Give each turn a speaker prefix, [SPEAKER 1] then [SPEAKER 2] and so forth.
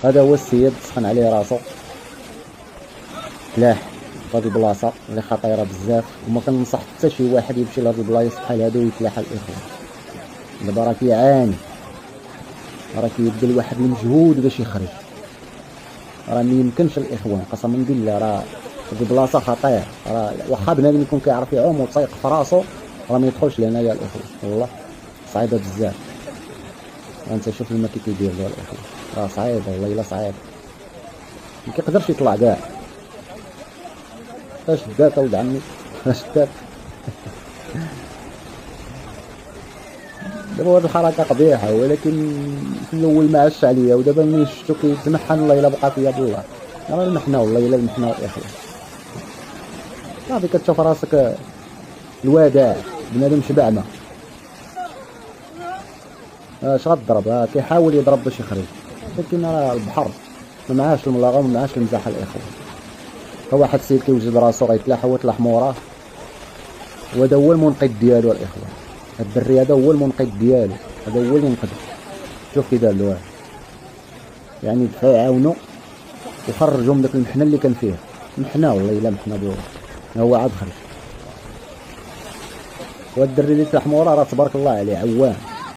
[SPEAKER 1] هذا هو السيد سخن عليه راسو تلاح فهاد البلاصه اللي خطيره بزاف، وما كننصح حتى شي واحد يمشي لهاد البلايص بحال هادو ويتلاحى الاخوان. دابا راه كيعاني، راه كيبذل واحد المجهود باش يخرج، راه ميمكنش الاخوان قسما بالله. راه هاد البلاصه خطيره، راه واخا بنادم يكون كيعرف يعوم وتايق في راسو راه ما يدخلش لهنايا الاخوان، والله صعيبه بزاف. انت شوف الماء كي كيدير دابا الاخوان، راه صعيبه والله الا صعيبه، ما كيقدرش يطلع كاع. اش دات ولد عمي اش دات؟ دابا هاد الحركه قبيحه، ولكن في الاول ما عادش عليا، ودابا ملي شفتو كيتمحن والله الا بقى فيا بالله. راه المحنه والله الا المحنه الاخوان، صافي كتشوف راسك الوداع بنادم شبع ما اش غضرب. كيحاول يضرب باش يخرج، لكن راه البحر ما معاش الملاغه وما معاش المزاح الاخوان. ها واحد السيد كيوجد راسو غيتلاح هو تلاح موراه، وهذا هو المنقذ ديالو الاخوان. هاد الدري هذا هو المنقذ ديالو، هذا هو اللي ينقذو. شوف كي دار له، يعني دفعو عاونو وخرجو من داك المحنه اللي كان فيها. محنه والله الا محنه بو، هو عاد خرج. وهاد الدري اللي تلاح موراه راه تبارك الله عليه عوام.